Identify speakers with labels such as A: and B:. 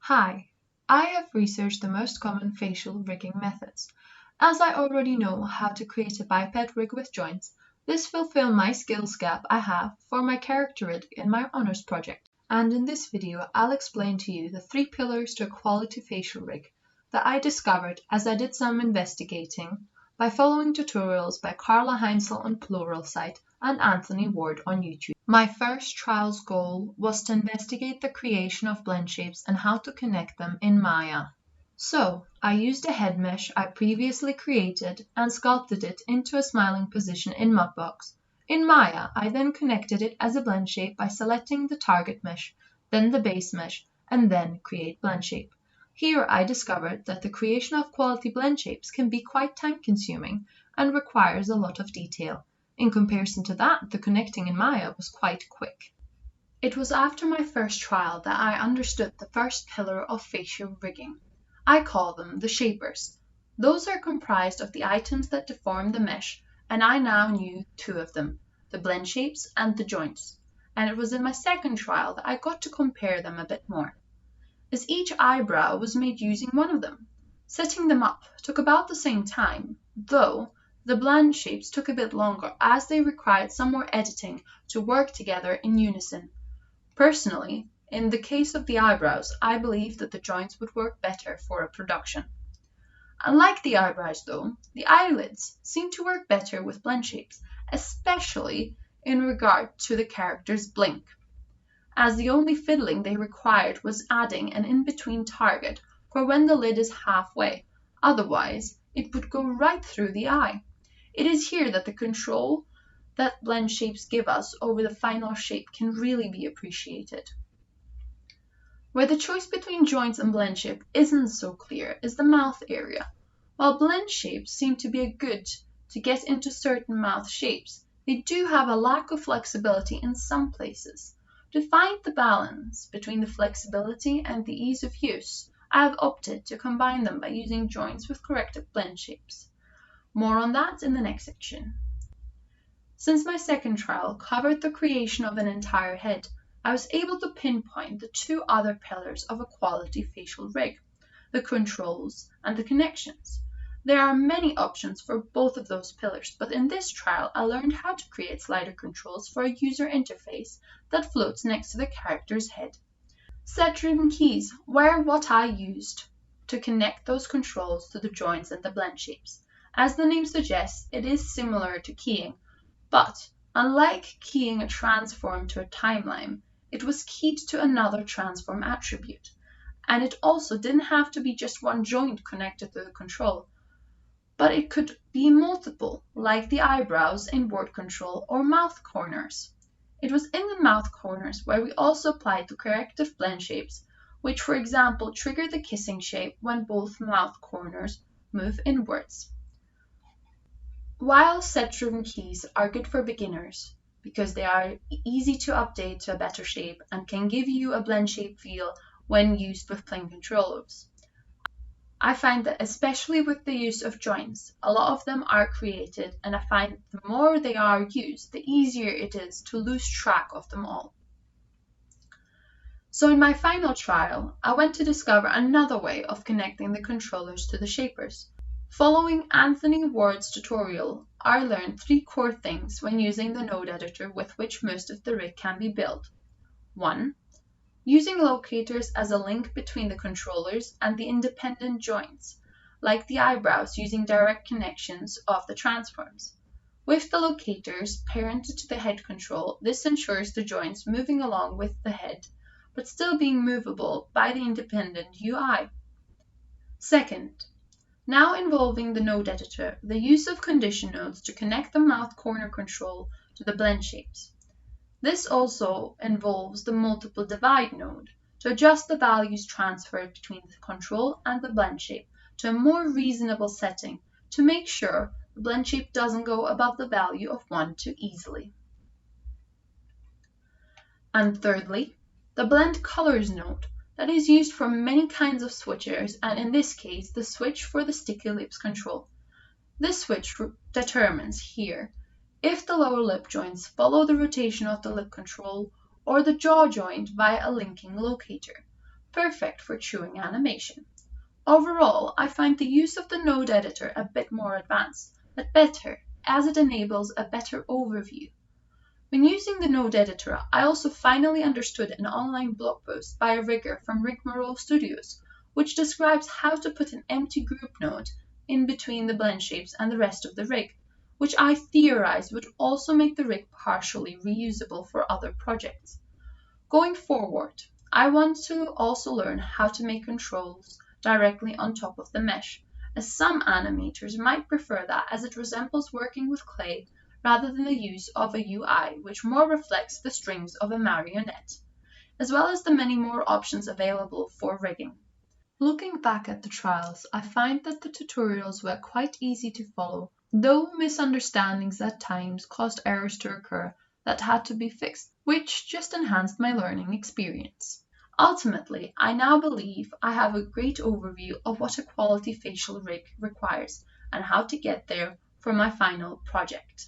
A: Hi, I have researched the most common facial rigging methods. As I already know how to create a biped rig with joints, this fulfills my skills gap I have for my character rig in my honors project. And in this video, I'll explain to you the 3 pillars to a quality facial rig that I discovered as I did some investigating by following tutorials by Carla Heinzel on Pluralsight and Anthony Ward on YouTube. My first trial's goal was to investigate the creation of blend shapes and how to connect them in Maya. So, I used a head mesh I previously created and sculpted it into a smiling position in Mudbox. In Maya, I then connected it as a blend shape by selecting the target mesh, then the base mesh, and then create blend shape. Here I discovered that the creation of quality blend shapes can be quite time-consuming and requires a lot of detail. In comparison to that, the connecting in Maya was quite quick. It was after my first trial that I understood the first pillar of facial rigging. I call them the shapers. Those are comprised of the items that deform the mesh, and I now knew 2 of them, the blend shapes and the joints. And it was in my second trial that I got to compare them a bit more, as each eyebrow was made using one of them. Setting them up took about the same time, though the blend shapes took a bit longer as they required some more editing to work together in unison. Personally, in the case of the eyebrows, I believe that the joints would work better for a production. Unlike the eyebrows though, the eyelids seem to work better with blend shapes, especially in regard to the character's blink, as the only fiddling they required was adding an in-between target for when the lid is halfway, otherwise it would go right through the eye. It is here that the control that blend shapes give us over the final shape can really be appreciated. Where the choice between joints and blend shape isn't so clear is the mouth area. While blend shapes seem to be good to get into certain mouth shapes, they do have a lack of flexibility in some places. To find the balance between the flexibility and the ease of use, I have opted to combine them by using joints with corrected blend shapes. More on that in the next section. Since my second trial covered the creation of an entire head, I was able to pinpoint the 2 other pillars of a quality facial rig, the controls and the connections. There are many options for both of those pillars, but in this trial I learned how to create slider controls for a user interface that floats next to the character's head. Set-driven keys were what I used to connect those controls to the joints and the blend shapes. As the name suggests, it is similar to keying, but unlike keying a transform to a timeline, it was keyed to another transform attribute, and it also didn't have to be just one joint connected to the control, but it could be multiple, like the eyebrows in word control or mouth corners. It was in the mouth corners where we also applied the corrective blend shapes, which for example trigger the kissing shape when both mouth corners move inwards. While set-driven keys are good for beginners because they are easy to update to a better shape and can give you a blend shape feel when used with plain controllers, I find that especially with the use of joints, a lot of them are created, and I find the more they are used, the easier it is to lose track of them all. So in my final trial, I went to discover another way of connecting the controllers to the shapers. Following Anthony Ward's tutorial, I learned 3 core things when using the node editor with which most of the rig can be built. 1. Using locators as a link between the controllers and the independent joints, like the eyebrows using direct connections of the transforms. With the locators parented to the head control, this ensures the joints moving along with the head, but still being movable by the independent UI. 2nd, now involving the node editor, the use of condition nodes to connect the mouth corner control to the blend shapes. This also involves the multiple divide node to adjust the values transferred between the control and the blend shape to a more reasonable setting to make sure the blend shape doesn't go above the value of 1 too easily. And thirdly, the blend colors node that is used for many kinds of switchers, and in this case the switch for the sticky lips control. This switch determines here if the lower lip joints follow the rotation of the lip control or the jaw joint via a linking locator.
B: perfect for chewing animation. Overall, I find the use of the node editor a bit more advanced, but better, as it enables a better overview. When using the node editor, I also finally understood an online blog post by a rigger from Rigmarole Studios, which describes how to put an empty group node in between the blend shapes and the rest of the rig, which I theorized would also make the rig partially reusable for other projects. Going forward, I want to also learn how to make controls directly on top of the mesh, as some animators might prefer that, as it resembles working with clay rather than the use of a UI which more reflects the strings of a marionette, as well as the many more options available for rigging.
A: Looking back at the trials, I find that the tutorials were quite easy to follow, though misunderstandings at times caused errors to occur that had to be fixed, which just enhanced my learning experience.
B: Ultimately, I now believe I have a great overview of what a quality facial rig requires and how to get there for my final project.